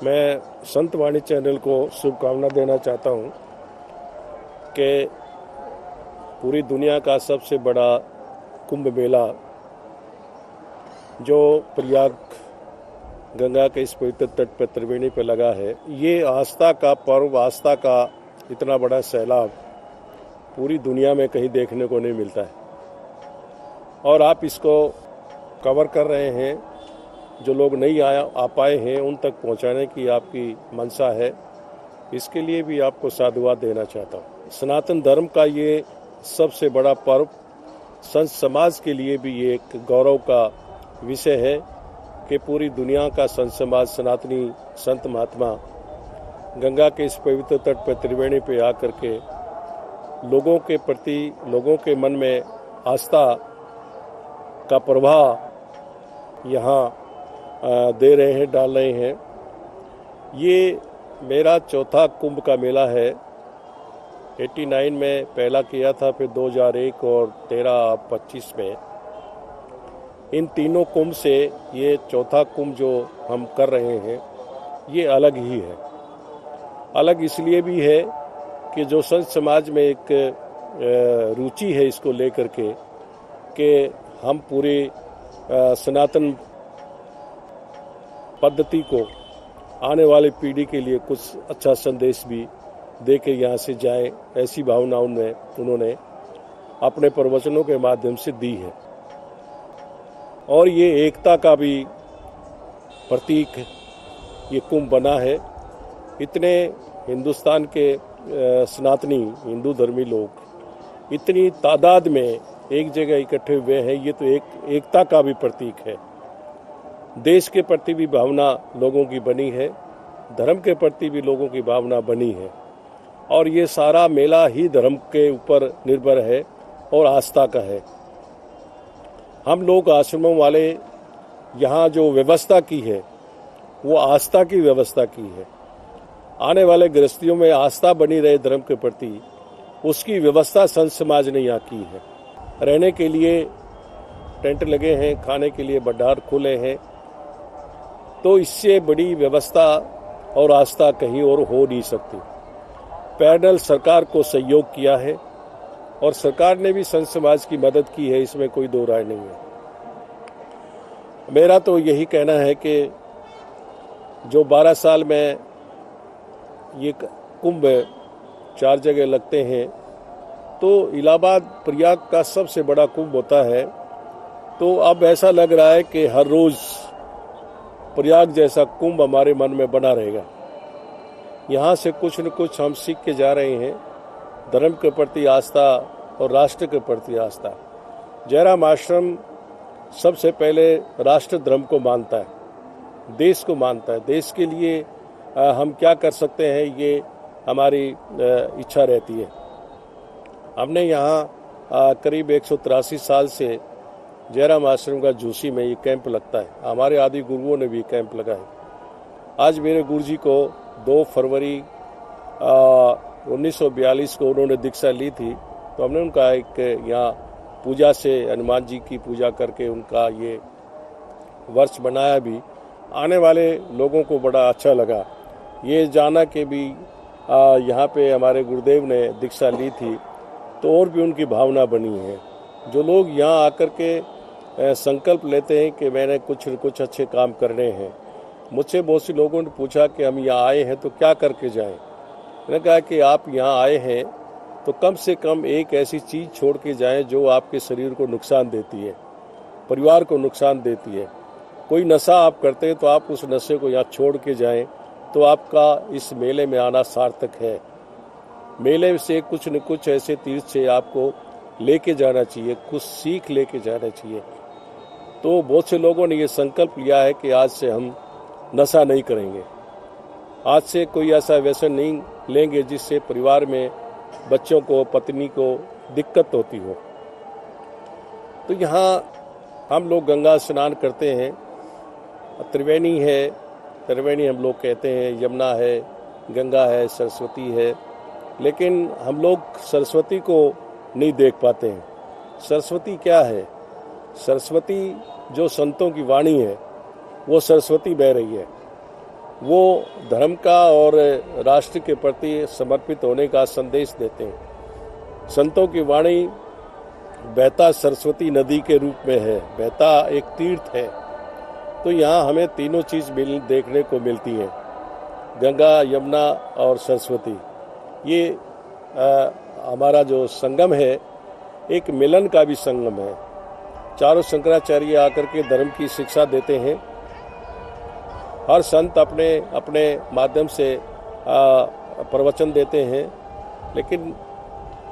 मैं संत वाणी चैनल को शुभकामना देना चाहता हूं कि पूरी दुनिया का सबसे बड़ा कुंभ मेला जो प्रयाग गंगा के इस पवित्र तट पर त्रिवेणी पर लगा है, ये आस्था का पर्व, आस्था का इतना बड़ा सैलाब पूरी दुनिया में कहीं देखने को नहीं मिलता है। और आप इसको कवर कर रहे हैं। जो लोग नहीं आ पाए हैं उन तक पहुंचाने की आपकी मंशा है, इसके लिए भी आपको साधुवाद देना चाहता हूं। सनातन धर्म का ये सबसे बड़ा पर्व संत समाज के लिए भी ये एक गौरव का विषय है कि पूरी दुनिया का संत समाज, सनातनी संत महात्मा गंगा के इस पवित्र तट पर त्रिवेणी पे आकर के लोगों के प्रति, लोगों के मन में आस्था का प्रवाह यहाँ दे रहे हैं, डाल रहे हैं। ये मेरा चौथा कुंभ का मेला है। 89 में पहला किया था, फिर 2001 और 13-25 में। इन तीनों कुंभ से ये चौथा कुंभ जो हम कर रहे हैं ये अलग ही है। अलग इसलिए भी है कि जो संत समाज में एक रुचि है इसको लेकर के कि हम पूरी सनातन पद्धति को आने वाली पीढ़ी के लिए कुछ अच्छा संदेश भी दे के यहाँ से जाए, ऐसी भावना उन्होंने अपने प्रवचनों के माध्यम से दी है। और ये एकता का भी प्रतीक ये कुंभ बना है। इतने हिंदुस्तान के सनातनी हिंदू धर्मी लोग इतनी तादाद में एक जगह इकट्ठे हुए हैं, ये तो एक एकता का भी प्रतीक है। देश के प्रति भी भावना लोगों की बनी है, धर्म के प्रति भी लोगों की भावना बनी है। और ये सारा मेला ही धर्म के ऊपर निर्भर है और आस्था का है। हम लोग आश्रमों वाले यहाँ जो व्यवस्था की है वो आस्था की व्यवस्था की है। आने वाले गृहस्थियों में आस्था बनी रहे धर्म के प्रति, उसकी व्यवस्था संत समाज ने यहाँ की है। रहने के लिए टेंट लगे हैं, खाने के लिए भंडार खुले हैं, तो इससे बड़ी व्यवस्था और आस्था कहीं और हो नहीं सकती। पैरेलल सरकार को सहयोग किया है और सरकार ने भी संत समाज की मदद की है, इसमें कोई दो राय नहीं है। मेरा तो यही कहना है कि जो 12 साल में ये कुंभ 4 जगह लगते हैं, तो इलाहाबाद प्रयाग का सबसे बड़ा कुंभ होता है। तो अब ऐसा लग रहा है कि हर रोज प्रयाग जैसा कुंभ हमारे मन में बना रहेगा। यहाँ से कुछ न कुछ हम सीख के जा रहे हैं, धर्म के प्रति आस्था और राष्ट्र के प्रति आस्था। जयराम आश्रम सबसे पहले राष्ट्र धर्म को मानता है, देश को मानता है। देश के लिए हम क्या कर सकते हैं ये हमारी इच्छा रहती है। हमने यहाँ करीब 183 साल से जयराम आश्रम का झूसी में ये कैंप लगता है। हमारे आदि गुरुओं ने भी कैंप लगाए। आज मेरे गुरुजी को 2 फरवरी 1942 को उन्होंने दीक्षा ली थी, तो हमने उनका एक यहाँ पूजा से हनुमान जी की पूजा करके उनका ये वर्ष बनाया भी। आने वाले लोगों को बड़ा अच्छा लगा ये जाना कि भी यहाँ पे हमारे गुरुदेव ने दीक्षा ली थी, तो और भी उनकी भावना बनी है। जो लोग यहाँ आकर के संकल्प लेते हैं कि मैंने कुछ न कुछ अच्छे काम करने हैं। मुझसे बहुत से लोगों ने पूछा कि हम यहाँ आए हैं तो क्या करके जाएं। मैंने कहा कि आप यहाँ आए हैं तो कम से कम एक ऐसी चीज़ छोड़ के जाएं जो आपके शरीर को नुकसान देती है, परिवार को नुकसान देती है। कोई नशा आप करते हैं तो आप उस नशे को यहाँ छोड़ के जाएं, तो आपका इस मेले में आना सार्थक है। मेले से कुछ न कुछ ऐसे तीर्थ से आपको लेके जाना चाहिए, कुछ सीख लेके जाना चाहिए। तो बहुत से लोगों ने ये संकल्प लिया है कि आज से हम नशा नहीं करेंगे, आज से कोई ऐसा व्यसन नहीं लेंगे जिससे परिवार में बच्चों को, पत्नी को दिक्कत होती हो। तो यहाँ हम लोग गंगा स्नान करते हैं। त्रिवेणी है, त्रिवेणी हम लोग कहते हैं, यमुना है, गंगा है, सरस्वती है, लेकिन हम लोग सरस्वती को नहीं देख पाते हैं। सरस्वती क्या है? सरस्वती जो संतों की वाणी है वो सरस्वती बह रही है। वो धर्म का और राष्ट्र के प्रति समर्पित होने का संदेश देते हैं। संतों की वाणी बहता सरस्वती नदी के रूप में है, बहता एक तीर्थ है। तो यहाँ हमें तीनों चीज देखने को मिलती हैं, गंगा, यमुना और सरस्वती। ये हमारा जो संगम है एक मिलन का भी संगम है। चारों शंकराचार्य आकर के धर्म की शिक्षा देते हैं। हर संत अपने अपने माध्यम से प्रवचन देते हैं, लेकिन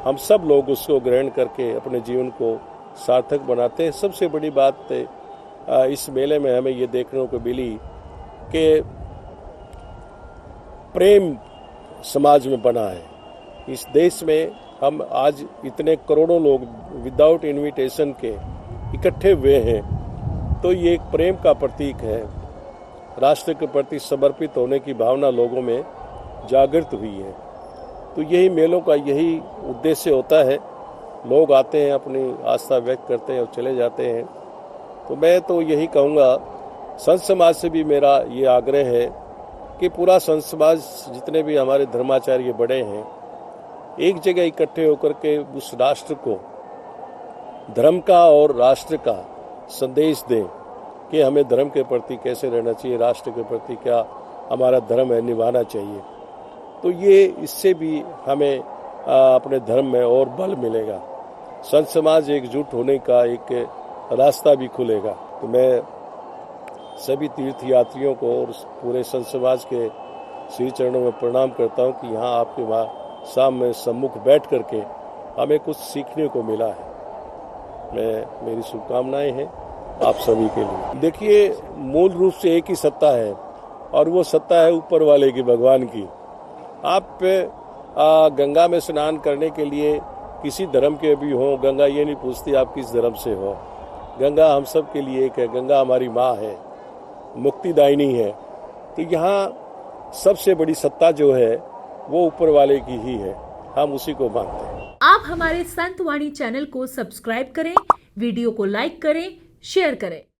हम सब लोग उसको ग्रहण करके अपने जीवन को सार्थक बनाते हैं। सबसे बड़ी बात इस मेले में हमें ये देखने को मिली कि प्रेम समाज में बना है। इस देश में हम आज इतने करोड़ों लोग विदाउट इनविटेशन के इकट्ठे हुए हैं, तो ये एक प्रेम का प्रतीक है। राष्ट्र के प्रति समर्पित होने की भावना लोगों में जागृत हुई है। तो यही मेलों का यही उद्देश्य होता है। लोग आते हैं, अपनी आस्था व्यक्त करते हैं और चले जाते हैं। तो मैं तो यही कहूँगा, संत समाज से भी मेरा ये आग्रह है कि पूरा संत समाज, जितने भी हमारे धर्माचार्य बड़े हैं, एक जगह इकट्ठे होकर के उस राष्ट्र को धर्म का और राष्ट्र का संदेश दें कि हमें धर्म के प्रति कैसे रहना चाहिए, राष्ट्र के प्रति क्या हमारा धर्म है, निभाना चाहिए। तो ये इससे भी हमें अपने धर्म में और बल मिलेगा। संत समाज एकजुट होने का एक रास्ता भी खुलेगा। तो मैं सभी तीर्थ यात्रियों को और पूरे संत समाज के श्री चरणों में प्रणाम करता हूँ कि यहाँ आपके सामने सम्मुख बैठ करके हमें कुछ सीखने को मिला है। मेरी शुभकामनाएं हैं आप सभी के लिए। देखिए, मूल रूप से एक ही सत्ता है और वो सत्ता है ऊपर वाले की, भगवान की। आप गंगा में स्नान करने के लिए किसी धर्म के भी हो, गंगा ये नहीं पूछती आप किस धर्म से हो। गंगा हम सब के लिए एक है। गंगा हमारी माँ है, मुक्तिदायिनी है। तो यहाँ सबसे बड़ी सत्ता जो है वो ऊपर वाले की ही है, हम उसी को मानते हैं। आप हमारे संत वाणी चैनल को सब्सक्राइब करें, वीडियो को लाइक करें, शेयर करें।